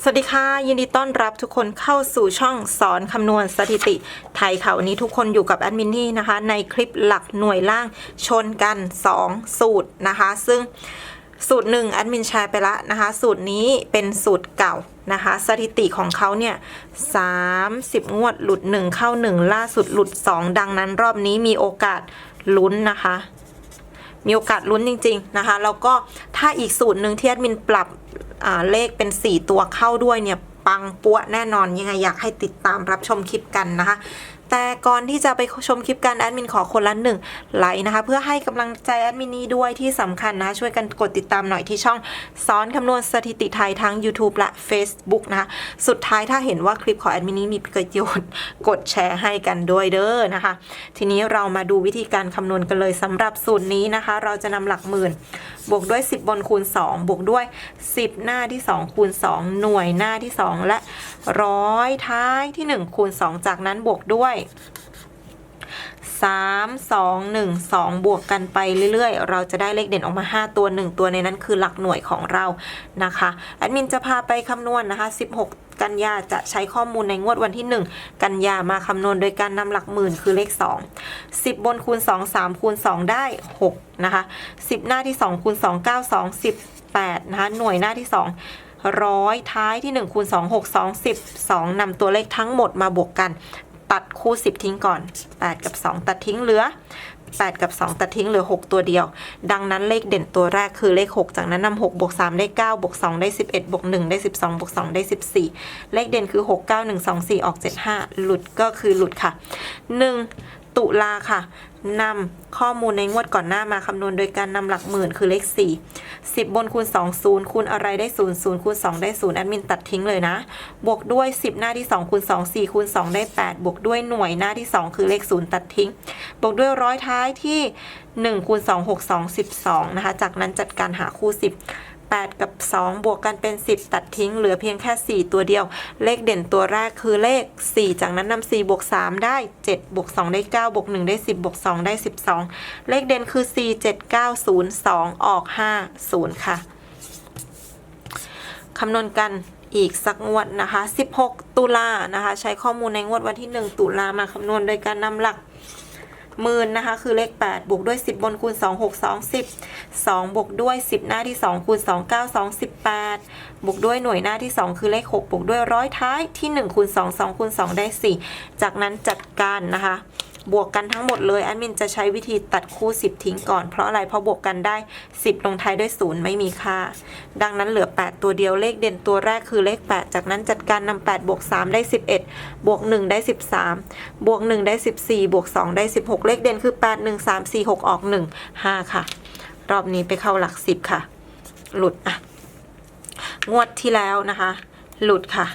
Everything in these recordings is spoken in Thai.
สวัสดีค่ะยินดีต้อนรับทุกคนเข้าสู่ช่องสอนคำนวณสถิติไทยค่ะวันนี้ทุกคนอยู่กับแอดมินนี่นะคะในคลิปหลักหน่วยล่างชนกัน2สูตรนะคะซึ่งสูตร1แอดมินแชร์ไปละนะคะสูตรนี้เป็นสูตรเก่านะคะสถิติของเขาเนี่ย30งวดหลุด1เข้า1ล่าสุดหลุด2ดังนั้นรอบนี้มีโอกาสลุ้นนะคะมีโอกาสลุ้นจริงๆนะคะแล้วก็ถ้าอีกสูตรหนึ่งที่แอดมินปรับเลขเป็น4ตัวเข้าด้วยเนี่ยปังปัวแน่นอนยังไงอยากให้ติดตามรับชมคลิปกันนะคะแต่ก่อนที่จะไปชมคลิปกันแอดมินขอคนละ1ไลค์นะคะเพื่อให้กำลังใจแอดมินนี้ด้วยที่สำคัญนะช่วยกันกดติดตามหน่อยที่ช่องสอนคำนวณสถิติไทยทั้ง YouTube และ Facebook นะคะสุดท้ายถ้าเห็นว่าคลิปของแอดมินนี้มีประโยชน์กดแชร์ให้กันด้วยเด้อนะคะทีนี้เรามาดูวิธีการคำนวณกันเลยสำหรับสูตรนี้นะคะเราจะนำหลักหมื่นบวกด้วย10บนคูณ2บวกด้วย10หน้าที่2คูณ2หน่วยหน้าที่2และร้อยท้ายที่1คูณ2จากนั้นบวกด้วย3 2 1 2บวกกันไปเรื่อยๆเราจะได้เลขเด่นออกมา5ตัว1ตัวในนั้นคือหลักหน่วยของเรานะคะแอดมินจะพาไปคำนวณนะคะ16กันยาจะใช้ข้อมูลในงวดวันที่1กันยามาคำนวณโดยการนำหลักหมื่นคือเลข2 10บนคูณ2 3คูณ2ได้6นะคะ10หน้าที่2คูณ2 9 2 18นะคะหน่วยหน้าที่2ร้อยท้ายที่1คูณ2 6 2 10 2นำตัวเลขทั้งหมดมาบวกกันตัดคู่10ทิ้งก่อน8กับ2ตัดทิ้งเหลือ8กับ2ตัดทิ้งเหลือ6ตัวเดียวดังนั้นเลขเด่นตัวแรกคือเลข6จากนั้นนำ6บวก3ได้9บวก2ได้11บวก1ได้12บวก2ได้14เลขเด่นคือ6 9 1 2 4ออก75หลุดก็คือหลุดค่ะ1ตุลาค่ะนำข้อมูลในงวดก่อนหน้ามาคำนวณโดยการนำหลักหมื่นคือเลข4 10บนคูณ2 0คูณอะไรได้0 0คูณ2ได้0แอดมินตัดทิ้งเลยนะบวกด้วย10หน้าที่2คูณ2 4คูณ2ได้8บวกด้วยหน่วยหน้าที่2คือเลข0ตัดทิ้งบวกด้วยร้อยท้ายที่1คูณ2 6 2 12นะคะจากนั้นจัดการหาคู่10 8กับ2บวกกันเป็น10ตัดทิ้งเหลือเพียงแค่4ตัวเดียวเลขเด่นตัวแรกคือเลข4จากนั้นนำ4บวก3ได้7บวก2ได้9บวก1ได้10บวก2ได้12เลขเด่นคือ4 7 9 0 2ออก50ค่ะคำนวณกันอีกสักงวดนะคะ16ตุลานะคะใช้ข้อมูลในงวดวันที่1ตุลามาคำนวณโดยการนำหลักหมื่นนะคะคือเลข8บวกด้วย10บนคูณ2 6 2 10 2บวกด้วย10หน้าที่2คูณ2 9 2 18บวกด้วยหน่วยหน้าที่2คือเลข6บวกด้วยร้อยท้ายที่1คูณ2 2คูณ2ได้4จากนั้นจัดการนะคะบวกกันทั้งหมดเลยแอดมินจะใช้วิธีตัดคู่10ทิ้งก่อนเพราะอะไรเพราะบวกกันได้10ลงท้ายด้วย0ไม่มีค่าดังนั้นเหลือ8ตัวเดียวเลขเด่นตัวแรกคือเลข8จากนั้นจัดการนำ8บวก3ได้11บวก1ได้13บวก1ได้14บวก2ได้16เลขเด่นคือ8 1 3 4 6ออก1 5ค่ะรอบนี้ไปเข้าหลัก10ค่ะหลุดอ่ะงวดที่แล้วนะคะหลุดค่ะ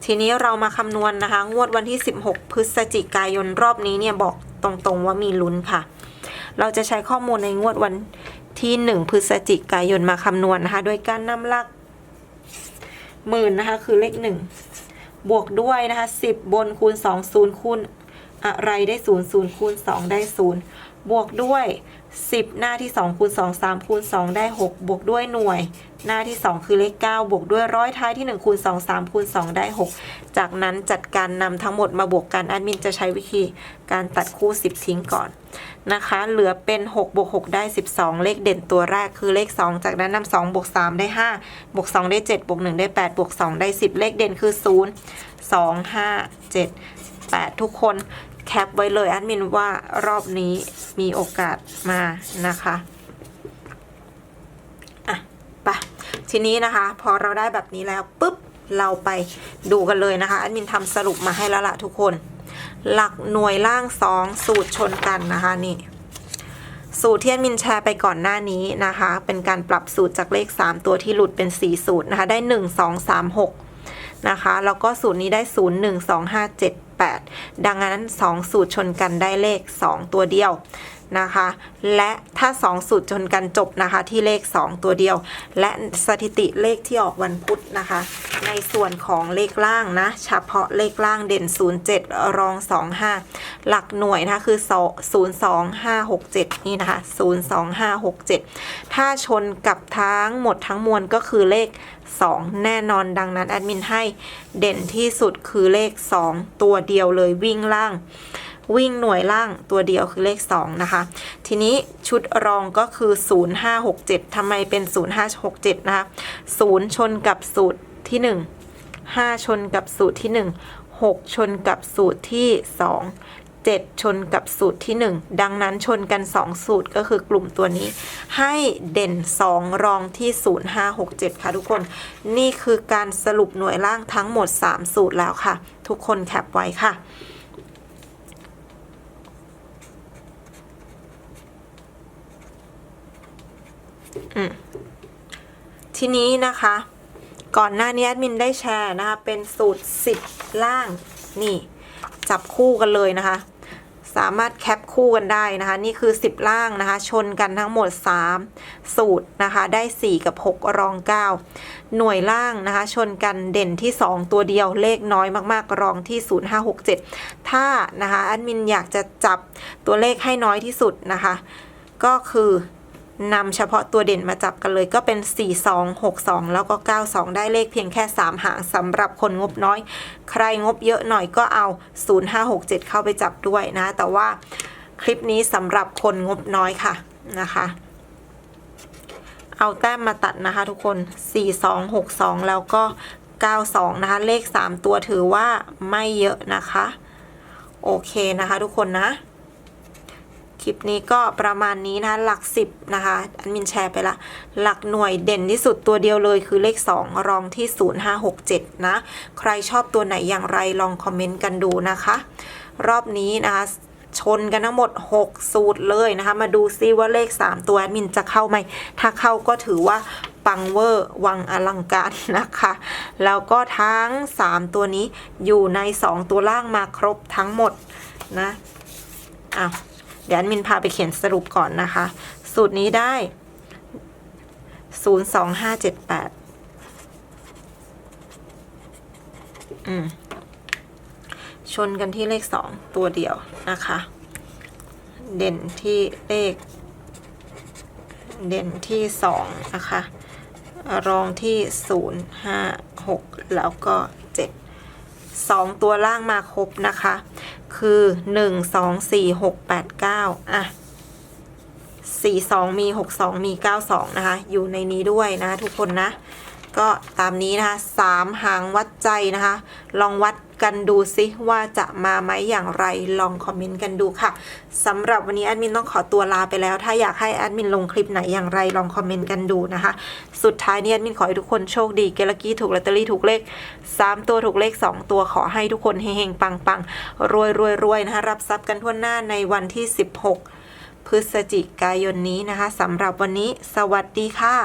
ทีนี้เรามาคำนวณนะคะงวดวันที่16พฤศจิกายนรอบนี้เนี่ยบอกตรงๆว่ามีลุ้นค่ะเราจะใช้ข้อมูลในงวดวันที่1พฤศจิกายนมาคำนวณนะคะโดยการนำหลักหมื่นนะคะคือเลข1บวกด้วยนะคะ10บนคูณ2 0คูณอะไรได้0 0คูณ2ได้0บวกด้วย10หน้าที่2คูณ2 3คูณ2ได้6บวกด้วยหน่วยหน้าที่2คือเลข9บวกด้วยร้อยท้ายที่1คูณ2 3คูณ2ได้6จากนั้นจัดการนำทั้งหมดมาบวกกันแอดมินจะใช้วิธีการตัดคู่10ทิ้งก่อนนะคะเหลือเป็น6บวก6ได้12เลขเด่นตัวแรกคือเลข2จากนั้นนำ2บวก3ได้5บวก2ได้7บวก1ได้8บวก2ได้10เลขเด่นคือ0 2 5 7 8ทุกคนแคปไว้เลยแอดมินว่ารอบนี้มีโอกาสมานะคะอ่ะไปทีนี้นะคะพอเราได้แบบนี้แล้วปุ๊บเราไปดูกันเลยนะคะแอดมินทำสรุปมาให้แล้วล่ะทุกคนหลักหน่วยล่าง2สูตรชนกันนะคะนี่สูตรที่แอดมินแชร์ไปก่อนหน้านี้นะคะเป็นการปรับสูตรจากเลข3ตัวที่หลุดเป็น4สูตรนะคะได้1 2 3 6นะคะแล้วก็สูตรนี้ได้0 1 2 5 7 8ดังนั้น2สูตรชนกันได้เลข2ตัวเดียว นะคะและถ้า2สูตรชนกันจบนะคะที่เลข2ตัวเดียวและสถิติเลขที่ออกวันพุธนะคะในส่วนของเลขล่างนะเฉพาะเลขล่างเด่น07รอง25หลักหน่วยนะคะคือ02567นี่นะคะ02567ถ้าชนกับทั้งหมดทั้งมวลก็คือเลข2แน่นอนดังนั้นแอดมินให้เด่นที่สุดคือเลข2ตัวเดียวเลยวิ่งล่างวิ่งหน่วยล่างตัวเดียวคือเลข2นะคะทีนี้ชุดรองก็คือ0567ทำไมเป็น0567นะคะ0ชนกับสูตรที่1 5ชนกับสูตรที่1 6ชนกับสูตรที่2 7ชนกับสูตรที่1ดังนั้นชนกัน2สูตรก็คือกลุ่มตัวนี้ให้เด่น2รองที่0567ค่ะทุกคนนี่คือการสรุปหน่วยล่างทั้งหมด3สูตรแล้วค่ะทุกคนแคปไว้ค่ะทีนี้นะคะก่อนหน้านี้แอดมินได้แชร์นะคะเป็นสูตร10ล่างนี่จับคู่กันเลยนะคะสามารถแคปคู่กันได้นะคะนี่คือ10ล่างนะคะชนกันทั้งหมด3สูตรนะคะได้4กับ6รอง9หน่วยล่างนะคะชนกันเด่นที่2ตัวเดียวเลขน้อยมากๆรองที่0567ถ้านะคะแอดมินอยากจะจับตัวเลขให้น้อยที่สุดนะคะก็คือนำเฉพาะตัวเด่นมาจับกันเลยก็เป็น4262แล้วก็92ได้เลขเพียงแค่3หางสำหรับคนงบน้อยใครงบเยอะหน่อยก็เอา0567เข้าไปจับด้วยนะแต่ว่าคลิปนี้สำหรับคนงบน้อยค่ะนะคะเอาแต้มมาตัดนะคะทุกคน4262แล้วก็92นะคะเลข3ตัวถือว่าไม่เยอะนะคะโอเคนะคะทุกคนนะคลิปนี้ก็ประมาณนี้นะหลัก10นะคะแอดมินแชร์ไปละหลักหน่วยเด่นที่สุดตัวเดียวเลยคือเลข2รองที่0567นะใครชอบตัวไหนอย่างไรลองคอมเมนต์กันดูนะคะรอบนี้นะคะชนกันทั้งหมด6สูตรเลยนะคะมาดูซิว่าเลข3ตัวแอดมินจะเข้าไหมถ้าเข้าก็ถือว่าปังเวอร์วังอลังการนะคะแล้วก็ทั้ง3ตัวนี้อยู่ใน2ตัวล่างมาครบทั้งหมดนะเดี๋ยวแอดมินพาไปเขียนสรุปก่อนนะคะสูตรนี้ได้02578ชนกันที่เลข2ตัวเดียวนะคะเด่นที่เลขเด่นที่2นะคะรองที่056แล้วก็7 2ตัวล่างมาครบนะคะคือ1 2 4 6 8 942มี62มี92นะคะอยู่ในนี้ด้วยนะทุกคนนะก็ตามนี้นะคะ3หางวัดใจนะคะลองวัดกันดูซิว่าจะมาไหมอย่างไรลองคอมเมนต์กันดูค่ะสำหรับวันนี้แอดมินต้องขอตัวลาไปแล้วถ้าอยากให้แอดมินลงคลิปไหนอย่างไรลองคอมเมนต์กันดูนะคะสุดท้ายนี้แอดมินขอให้ทุกคนโชคดีเกลกี้ถูกลอตเตอรี่ถูกเลข3ตัวถูกเลข2ตัวขอให้ทุกคนเฮงๆปังๆรวยนะคะรับทรัพย์กันทั่วหน้าในวันที่16พฤศจิกายนนี้นะคะสำหรับวันนี้สวัสดีค่ะ